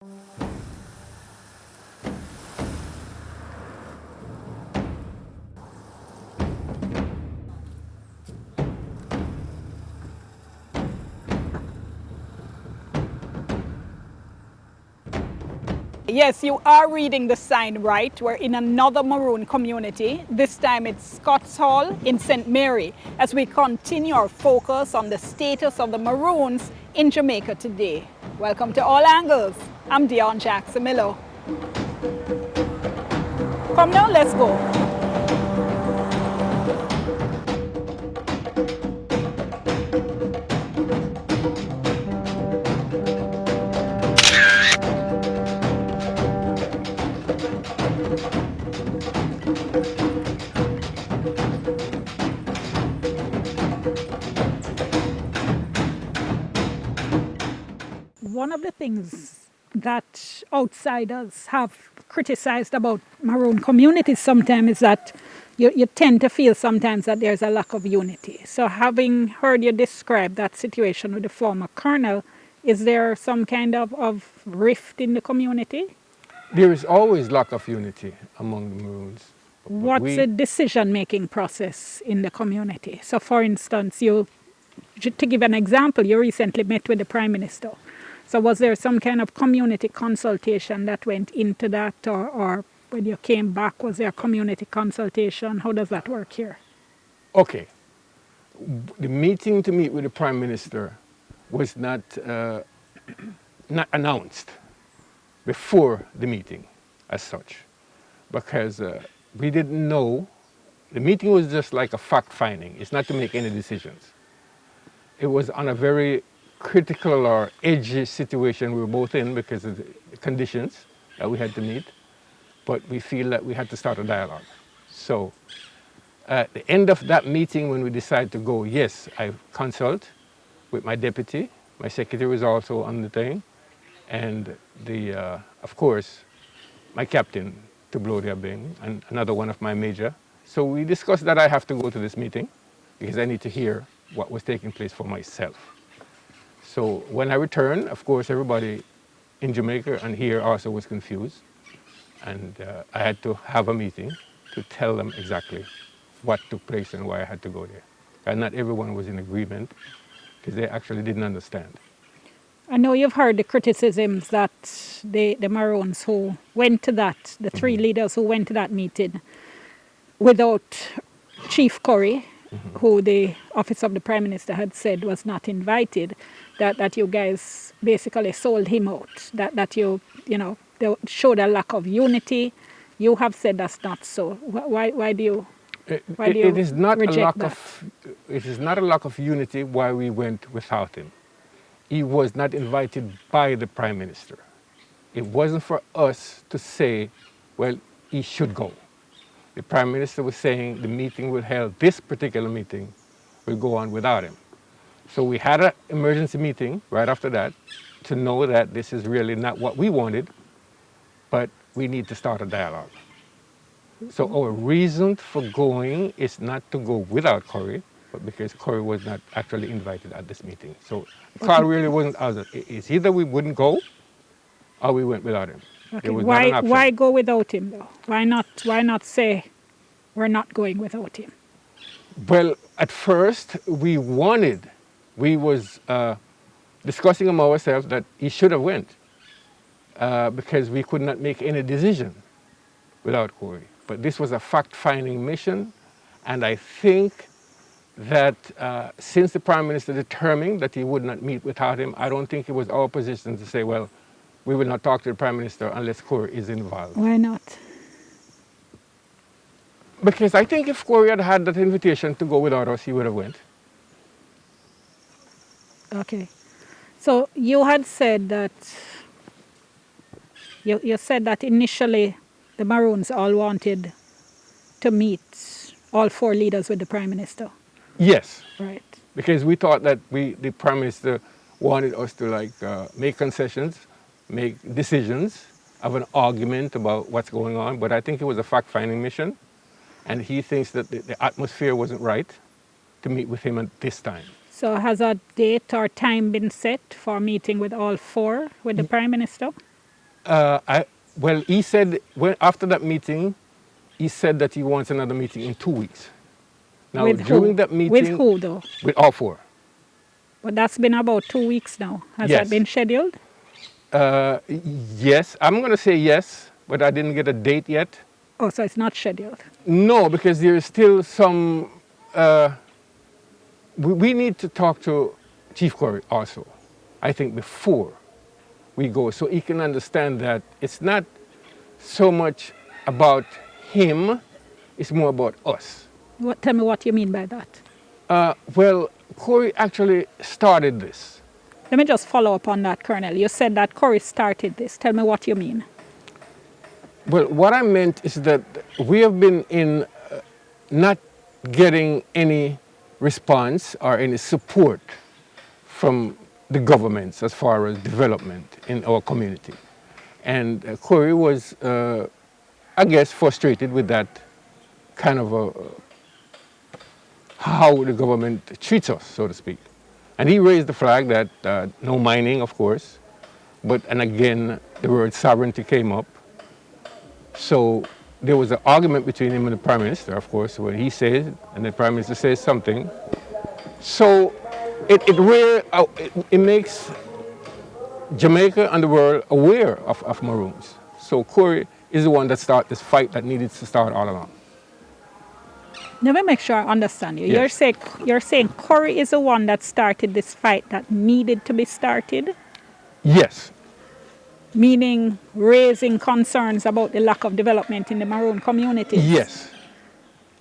Yes, you are reading the sign right. We're in another Maroon community. This time it's Scott's Hall in St. Mary as we continue our focus on the status of the Maroons in Jamaica today. Welcome to All Angles. I'm Dion Jackson Miller. Come now, let's go. One of the things that outsiders have criticized about Maroon communities sometimes is that you tend to feel sometimes that there's a lack of unity. So having heard you describe that situation with the former colonel, is there some kind of rift in the community? There is always lack of unity among the Maroons. What's the decision-making process in the community? So for instance, to give an example, you recently met with the Prime Minister. So was there some kind of community consultation that went into that, or when you came back, was there a community consultation? How does that work here? Okay. The meeting to meet with the Prime Minister was not announced before the meeting as such, because we didn't know. The meeting was just like a fact-finding. It's not to make any decisions. It was on a very critical or edgy situation we were both in because of the conditions that we had to meet, but we feel that we had to start a dialogue. So at the end of that meeting, when we decided to go, yes, I consult with my deputy, my secretary was also on the thing, and of course, my captain, to blow their bing, and another one of my major. So we discussed that I have to go to this meeting because I need to hear what was taking place for myself. So when I returned, of course, everybody in Jamaica and here also was confused. And I had to have a meeting to tell them exactly what took place and why I had to go there. And not everyone was in agreement because they actually didn't understand. I know you've heard the criticisms that the Maroons who went to that, the three leaders who went to that meeting without Chief Curry, who the office of the Prime Minister had said was not invited, that you guys basically sold him out, that you they showed a lack of unity. You have said that's not so. Why do you It is not reject that? It is not a lack of unity why we went without him. He was not invited by the Prime Minister. It wasn't for us to say, well, he should go. The Prime Minister was saying the meeting will held, this particular meeting will go on without him. So we had an emergency meeting right after that to know that this is really not what we wanted, but we need to start a dialogue. So our reason for going is not to go without Curry, but because Curry was not actually invited at this meeting. So the call really wasn't ours. It's either we wouldn't go or we went without him. Okay. There was not an option. Why go without him though? Why not say we're not going without him? Well, at first we was discussing among ourselves that he should have went because we could not make any decision without Corey. But this was a fact-finding mission, and I think that since the Prime Minister determined that he would not meet without him, I don't think it was our position to say, well, we will not talk to the Prime Minister unless Corey is involved. Why not? Because I think if Corey had had that invitation to go without us, he would have went. Okay. So you had said that you said that initially the Maroons all wanted to meet all four leaders with the Prime Minister. Yes. Right. Because we thought that the Prime Minister wanted us to make concessions, make decisions, have an argument about what's going on. But I think it was a fact-finding mission. And he thinks that the atmosphere wasn't right to meet with him at this time. So has a date or time been set for meeting with all four with the Prime Minister? Well, he said after that meeting, he said that he wants another meeting in 2 weeks. Now, With during who? that meeting, With who though? with all four. But that's been about 2 weeks now. Has that Yes. been scheduled? Yes, I'm going to say yes, but I didn't get a date yet. Oh, so it's not scheduled. No, because there is still some. We need to talk to Chief Corey also, I think, before we go, so he can understand that it's not so much about him, it's more about us. Tell me what you mean by that. Well, Corey actually started this. Let me just follow up on that, Colonel. You said that Corey started this. Tell me what you mean. Well, what I meant is that we have been in not getting any response or any support from the governments as far as development in our community. And Corey was, I guess, frustrated with that kind of how the government treats us, so to speak. And he raised the flag that no mining, of course, and again, the word sovereignty came up. So there was an argument between him and the Prime Minister, of course, where he says, and the Prime Minister says something. So it makes Jamaica and the world aware of Maroons. So Corey is the one that started this fight that needed to start all along. Let me make sure I understand you. Yes. You're saying Corey is the one that started this fight that needed to be started? Yes. Meaning raising concerns about the lack of development in the Maroon communities? Yes.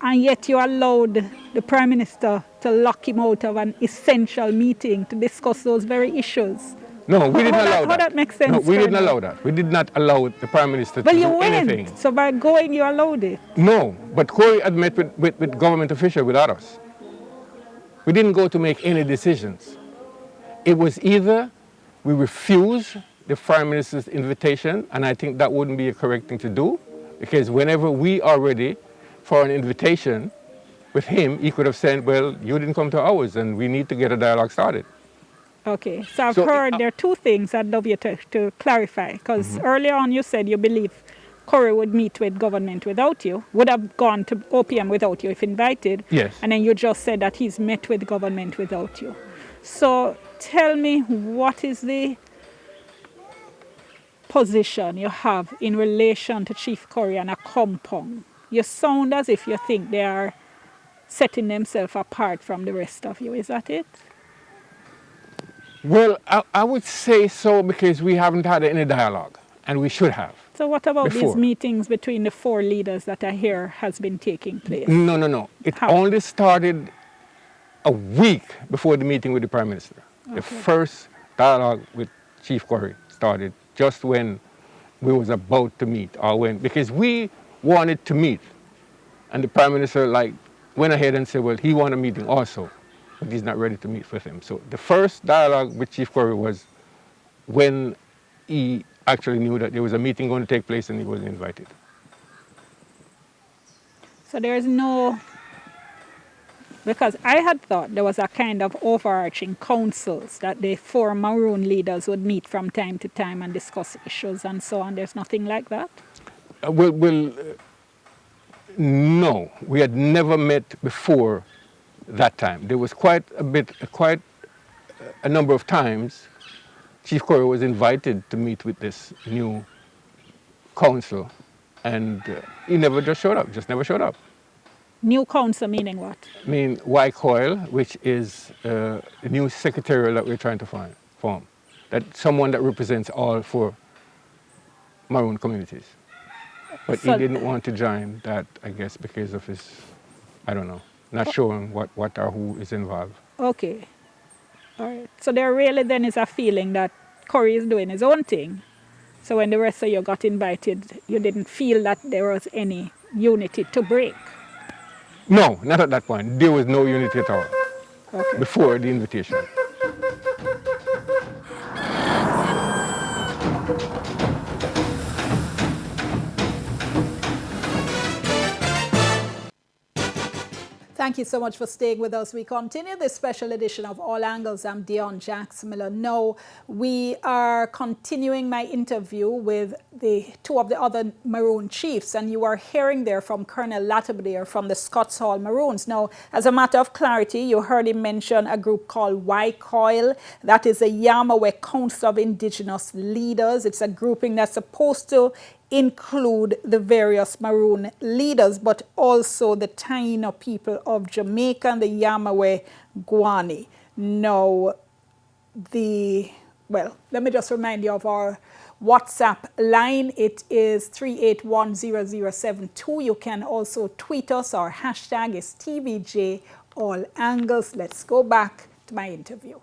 And yet you allowed the Prime Minister to lock him out of an essential meeting to discuss those very issues. No, we didn't allow that. How that makes sense? No, we didn't Colonel? allow that. We did not allow the Prime Minister to Well, do you anything. went. So by going, you allowed it. No, but Corey had met with government officials without us. We didn't go to make any decisions. It was either we refuse the Prime Minister's invitation, and I think that wouldn't be a correct thing to do, because whenever we are ready for an invitation with him, he could have said, well, you didn't come to ours, and we need to get a dialogue started. Okay, so I've heard there are two things I'd love you to clarify, because earlier on you said you believe Corey would meet with government without you, would have gone to OPM without you if invited. Yes. And then you just said that he's met with government without you. So tell me, what is the position you have in relation to Chief Corey and a compound? You sound as if you think they are setting themselves apart from the rest of you. Is that it? Well, I would say so, because we haven't had any dialogue, and we should have. So what about these Before. meetings between the four leaders that I hear has been taking place? No. It How? only started a week before the meeting with the Prime Minister. The first dialogue with Chief Corey started just when we was about to meet, because we wanted to meet, and the Prime Minister went ahead and said, well, he wanted a meeting also, but he's not ready to meet with him. So the first dialogue with Chief Corey was when he actually knew that there was a meeting going to take place and he was invited. So there is no, because I had thought there was a kind of overarching councils that the four Maroon leaders would meet from time to time and discuss issues and so on. There's nothing like that? No, we had never met before that time. There was quite a number of times Chief Corey was invited to meet with this new council, and he never never showed up. New council meaning what? I mean, Y Coil, which is a new secretarial that we're trying to form. That's someone that represents all four Maroon communities. But he didn't want to join that, I guess, because of his, I don't know, not showing what or who is involved. Okay. All right. So there really then is a feeling that Corey is doing his own thing. So when the rest of you got invited, you didn't feel that there was any unity to break. No, not at that point. There was no unity at all Okay. before the invitation. Thank you so much for staying with us. We continue this special edition of All Angles. I'm Dion Jax Miller. Now, we are continuing my interview with the two of the other Maroon chiefs, and you are hearing there from Colonel Latibeder from the Scots Hall Maroons. Now, as a matter of clarity, you heard him mention a group called Y-Coil. That is a Yamawe Council of Indigenous Leaders. It's a grouping that's supposed to include the various Maroon leaders, but also the Taino people of Jamaica and the Yamawe Guani. Now, let me just remind you of our WhatsApp line. It is 3810072. You can also tweet us. Our hashtag is TVJ All Angles. Let's go back to my interview.